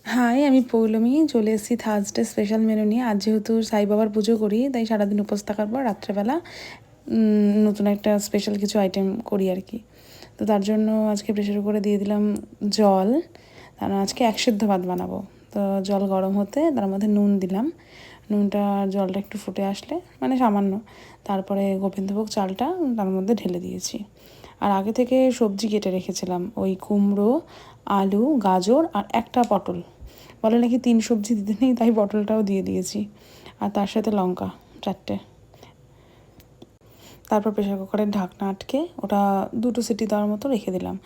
High, আমি পৌলমী চলে এসেছি থার্সডে স্পেশাল মেনু নিয়ে। আজ যেহেতু সাই বাবার পুজো করি, তাই সারাদিন উপোস থাকার পর রাত্রেবেলা নতুন একটা স্পেশাল কিছু আইটেম করি আর কি। তো তার জন্য আজকে প্রেশার কুকারে দিয়ে দিলাম জল, কারণ আজকে এক সিদ্ধ ভাত বানাবো। তো জল গরম হতে তার মধ্যে নুন দিলাম, নুনটা জলটা একটু ফুটে আসলে মানে সামান্য, তারপরে গোবিন্দভোগ চালটা তার মধ্যে ঢেলে দিয়েছি। আর আগে থেকে সবজি কেটে রেখেছিলাম, ওই কুমড়ো, আলু, গাজর আর একটা পটল। বলে নাকি 3 সবজি দিতে নেই, তাই পটলটাও দিয়ে দিয়েছি। আর তার সাথে লঙ্কা 4টে। তারপর প্রেশার কুকারের ঢাকনা আটকে ওটা 2টো সিটি দেওয়ার মতো রেখে দিলাম।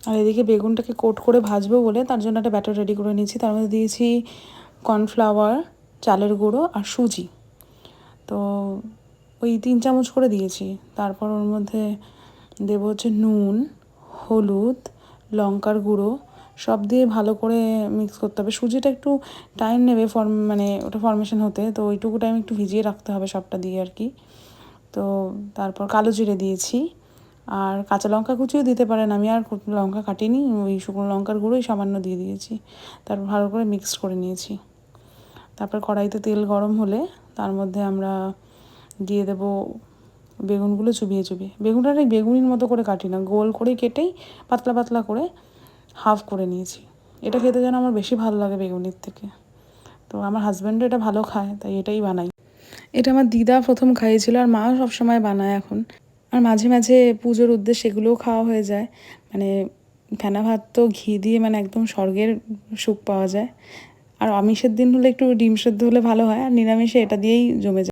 আর এদিকে বেগুনটাকে কোট করে ভাজবো বলে তার জন্য একটা ব্যাটার রেডি করে নিয়েছি। তার মধ্যে দিয়েছি কর্নফ্লাওয়ার, চালের গুঁড়ো আর সুজি। তো ওই 3 চামচ করে দিয়েছি। তারপর ওর মধ্যে দেবো হচ্ছে নুন, হলুদ, লঙ্কার গুঁড়ো, সব দিয়ে ভালো করে মিক্স করতে হবে। সুজিটা একটু টাইম নেবে মানে ওটা ফর্মেশন হতে, তো ওইটুকু টাইম একটু ভিজিয়ে রাখতে হবে সবটা দিয়ে আর কি। তো তারপর কালো জিরে দিয়েছি, আর কাঁচা লঙ্কা কুচিও দিতে পারেন, আমি আর লঙ্কা কাটিনি, ওই শুকনো লঙ্কার গুঁড়োই সামান্য দিয়ে দিয়েছি। তারপর ভালো করে মিক্সড করে নিয়েছি। তারপর কড়াইতে তেল গরম হলে তার মধ্যে আমরা দিয়ে দেবো বেগুনগুলো চুবিয়ে চুবিয়ে। বেগুনটা এই বেগুনির মতো করে কাটি না, গোল করে কেটেই পাতলা পাতলা করে হাফ করে নিয়েছি। এটা খেতে যেন আমার বেশি ভালো লাগে বেগুনির থেকে। তো আমার হাজব্যান্ডও এটা ভালো খায়, তাই এটাই বানাই। এটা আমার দিদা প্রথম খাইয়েছিল, আর মাও সবসময় বানায় এখন। আর মাঝে মাঝে পুজোর উদ্দেশ্যে এগুলোও খাওয়া হয়ে যায়। মানে ফেনা ভাত তো ঘি দিয়ে মানে একদম স্বর্গের সুখ পাওয়া যায়। আর আমিষের দিন হলে একটু ডিম সেদ্ধ হলে ভালো হয়, আর নিরামিষে এটা দিয়েই জমে যায়।